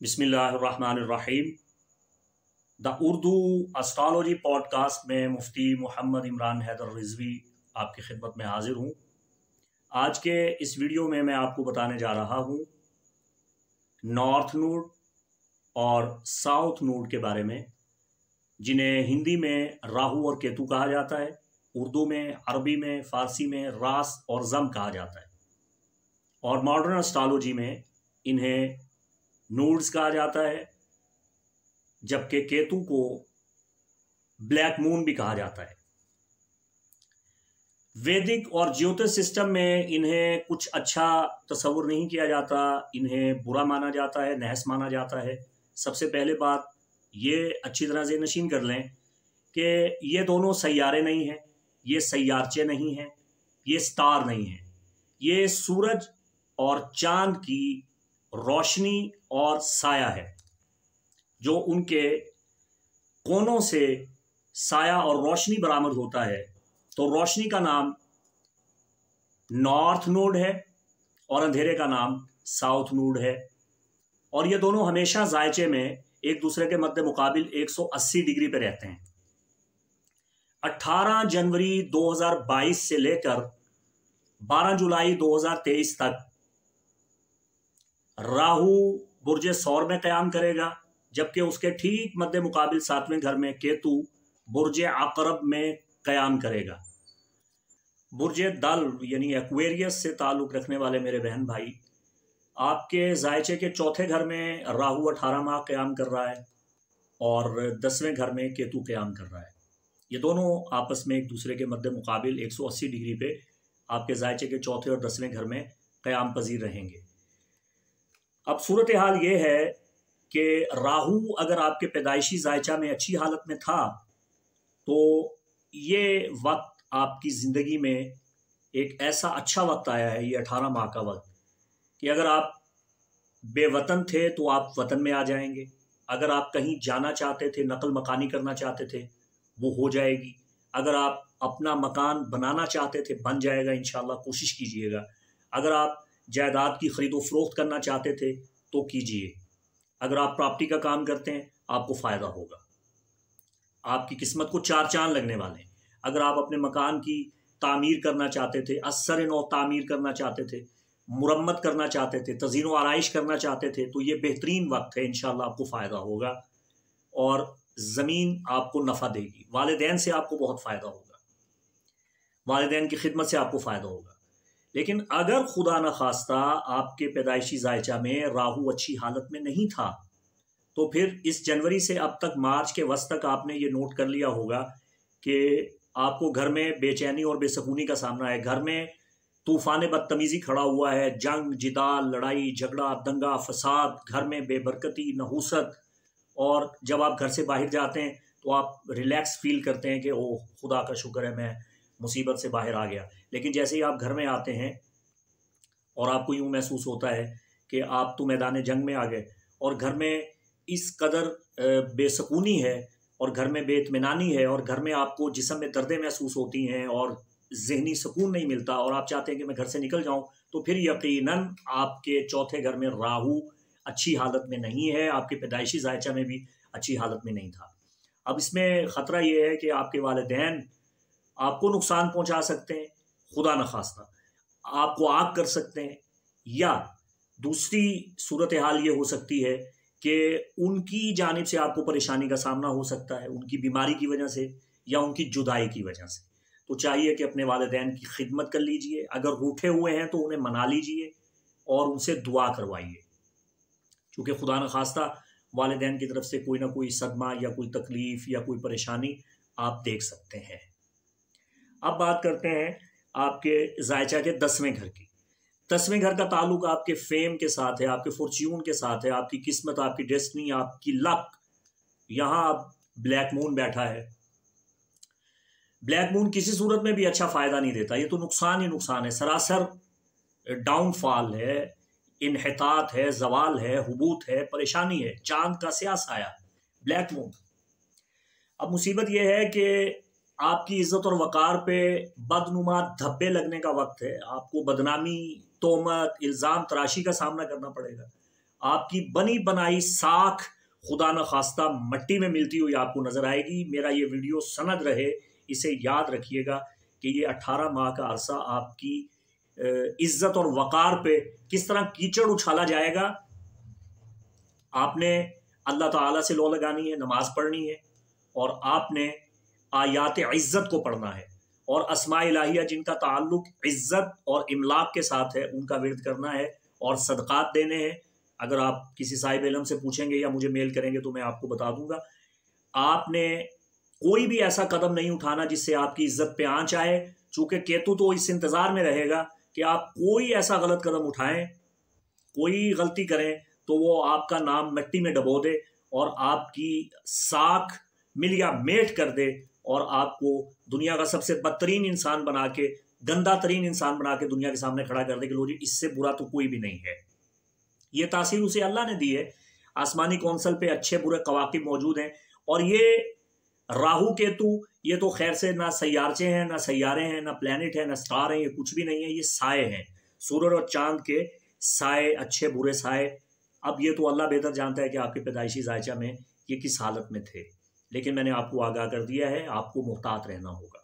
बिस्मिल्लाहिर्रहमानिर्रहीम। The Urdu astrology podcast में मुफ्ती मोहम्मद इमरान हैदर रिजवी आपकी खिदमत में हाजिर हूँ। आज के इस वीडियो में मैं आपको बताने जा रहा हूँ नॉर्थ नोड और साउथ नोड के बारे में, जिन्हें हिंदी में राहु और केतु कहा जाता है, उर्दू में, अरबी में, फ़ारसी में रास और ज़म कहा जाता है, और मॉडर्न एस्ट्रोलॉजी में इन्हें नोड्स कहा जाता है, जबकि केतु को ब्लैक मून भी कहा जाता है। वैदिक और ज्योतिष सिस्टम में इन्हें कुछ अच्छा तस्वुर नहीं किया जाता, इन्हें बुरा माना जाता है, नहस माना जाता है। सबसे पहले बात ये अच्छी तरह से नशीन कर लें कि ये दोनों सैयारे नहीं हैं, ये सैयारचे नहीं हैं, ये स्टार नहीं हैं। ये सूरज और चांद की रोशनी और साया है, जो उनके कोनों से साया और रोशनी बरामद होता है। तो रोशनी का नाम नॉर्थ नोड है और अंधेरे का नाम साउथ नोड है, और ये दोनों हमेशा जायचे में एक दूसरे के मध्य मुकाबिल 180 डिग्री पे रहते हैं। 18 जनवरी 2022 से लेकर 12 जुलाई 2023 तक राहु बुर्जे सौर में क़याम करेगा, जबकि उसके ठीक मध्य मुकाबिल 7वें घर में केतु बुर्जे अक़रब में क़याम करेगा। बुर्जे दल यानी एक्वेरियस से ताल्लुक़ रखने वाले मेरे बहन भाई, आपके जायचे के चौथे घर में राहु 18 माह क़याम कर रहा है और 10वें घर में केतु क़याम कर रहा है। ये दोनों आपस में एक दूसरे के मध्य मुकाबिल 180 डिग्री पे आपके जायचे के चौथे और 10वें घर में क़याम पजीर रहेंगे। अब सूरत हाल ये है कि राहु अगर आपके पैदाइशी जायचा में अच्छी हालत में था, तो ये वक्त आपकी ज़िंदगी में एक ऐसा अच्छा वक्त आया है, ये 18 माह का वक्त, कि अगर आप बेवतन थे तो आप वतन में आ जाएंगे। अगर आप कहीं जाना चाहते थे, नकल मकानी करना चाहते थे, वो हो जाएगी। अगर आप अपना मकान बनाना चाहते थे, बन जाएगा इंशाल्लाह, कोशिश कीजिएगा। अगर आप जायदाद की ख़रीदो फरोख्त करना चाहते थे तो कीजिए। अगर आप प्रॉपर्टी का काम करते हैं, आपको फ़ायदा होगा, आपकी किस्मत को चार चांद लगने वाले हैं। अगर आप अपने मकान की तामीर करना चाहते थे, असर नौ तामीर करना चाहते थे, मुरम्मत करना चाहते थे, तज़ीन व आराइश करना चाहते थे, तो ये बेहतरीन वक्त है, इंशाल्लाह आपको फ़ायदा होगा और ज़मीन आपको नफ़ा देगी। वालिदैन से आपको बहुत फ़ायदा होगा, वालिदैन की खिदमत से आपको फ़ायदा होगा। लेकिन अगर खुदा न खास्ता आपके पैदाइशी जायचा में राहु अच्छी हालत में नहीं था, तो फिर इस जनवरी से अब तक मार्च के वस्त तक आपने ये नोट कर लिया होगा कि आपको घर में बेचैनी और बेसकूनी का सामना है। घर में तूफ़ान बदतमीज़ी खड़ा हुआ है, जंग, जिदाल, लड़ाई झगड़ा, दंगा फसाद, घर में बेबरकती, नहूसत। और जब आप घर से बाहर जाते हैं तो आप रिलैक्स फील करते हैं कि ओह खुदा का शुक्र है, मैं मुसीबत से बाहर आ गया। लेकिन जैसे ही आप घर में आते हैं और आपको यूँ महसूस होता है कि आप तो मैदान जंग में आ गए, और घर में इस कदर बेसकूनी है और घर में बेइत्मीनानी है और घर में आपको जिस्म में दर्दें महसूस होती हैं और ज़हनी सुकून नहीं मिलता, और आप चाहते हैं कि मैं घर से निकल जाऊं, तो फिर यकीनन आपके चौथे घर में राहु अच्छी हालत में नहीं है, आपके पैदाइशी जायचा में भी अच्छी हालत में नहीं था। अब इसमें ख़तरा ये है कि आपके वालिदैन आपको नुकसान पहुंचा सकते हैं, खुदा न खास्ता आपको आग कर सकते हैं, या दूसरी सूरत हाल ये हो सकती है कि उनकी जानिब से आपको परेशानी का सामना हो सकता है, उनकी बीमारी की वजह से या उनकी जुदाई की वजह से। तो चाहिए कि अपने वालिदैन की खिदमत कर लीजिए। अगर रूठे हुए हैं तो उन्हें मना लीजिए और उनसे दुआ करवाइए, क्योंकि खुदा न खास्ता वालिदैन की तरफ से कोई ना कोई सदमा या कोई तकलीफ़ या कोई परेशानी आप देख सकते हैं। अब बात करते हैं आपके जायचा के 10वें घर की। 10वें घर का ताल्लुक आपके फेम के साथ है, आपके फॉर्च्यून के साथ है, आपकी किस्मत, आपकी डेस्टिनी, आपकी लक। यहाँ आप ब्लैक मून बैठा है। ब्लैक मून किसी सूरत में भी अच्छा फ़ायदा नहीं देता, ये तो नुकसान ही नुकसान है, सरासर डाउनफॉल है, इन्हितात है, जवाल है, हुबूत है, परेशानी है, चांद का स्याह साया, ब्लैक मून। अब मुसीबत यह है कि आपकी इज्जत और वक़ार पे बदनुमा धब्बे लगने का वक्त है। आपको बदनामी, तोहमत, इल्ज़ाम तराशी का सामना करना पड़ेगा। आपकी बनी बनाई साख खुदा न खास्ता मट्टी में मिलती हुई आपको नजर आएगी। मेरा ये वीडियो सनद रहे, इसे याद रखिएगा कि ये 18 माह का अरसा आपकी इज्जत और वकार पे किस तरह कीचड़ उछाला जाएगा। आपने अल्लाह ताला से लौ लगानी है, नमाज पढ़नी है, और आपने आयात इज्जत को पढ़ना है, और अस्मा इलाहिया जिनका ताल्लुक इज्जत और इमलाक के साथ है उनका विर्द करना है, और सदक़ात देने हैं। अगर आप किसी साहिब इल्म से पूछेंगे या मुझे मेल करेंगे तो मैं आपको बता दूंगा। आपने कोई भी ऐसा कदम नहीं उठाना जिससे आपकी इज्जत पे आंच आए, चूंकि केतु तो इस इंतज़ार में रहेगा कि आप कोई ऐसा गलत कदम उठाएं, कोई गलती करें तो वो आपका नाम मिट्टी में डबो दे और आपकी साख मिलिया मेट कर दे, और आपको दुनिया का सबसे बदतरीन इंसान बना के, गंदा तरीन इंसान बना के दुनिया के सामने खड़ा कर दे कि लो जी इससे बुरा तो कोई भी नहीं है। ये तासीर उसे अल्लाह ने दी है। आसमानी कौंसल पे अच्छे बुरे कवाकिब मौजूद हैं, और ये राहु केतु ये तो खैर से ना सैयारचे हैं, ना सैयारे हैं, ना प्लैनेट है, ना स्टार हैं, ये कुछ भी नहीं है, ये साए हैं, सूरज और चांद के साए, अच्छे बुरे साए। अब ये तो अल्लाह बेहतर जानता है कि आपके पैदाइशी जायचा में ये किस हालत में थे, लेकिन मैंने आपको आगाह कर दिया है, आपको मुहतात रहना होगा।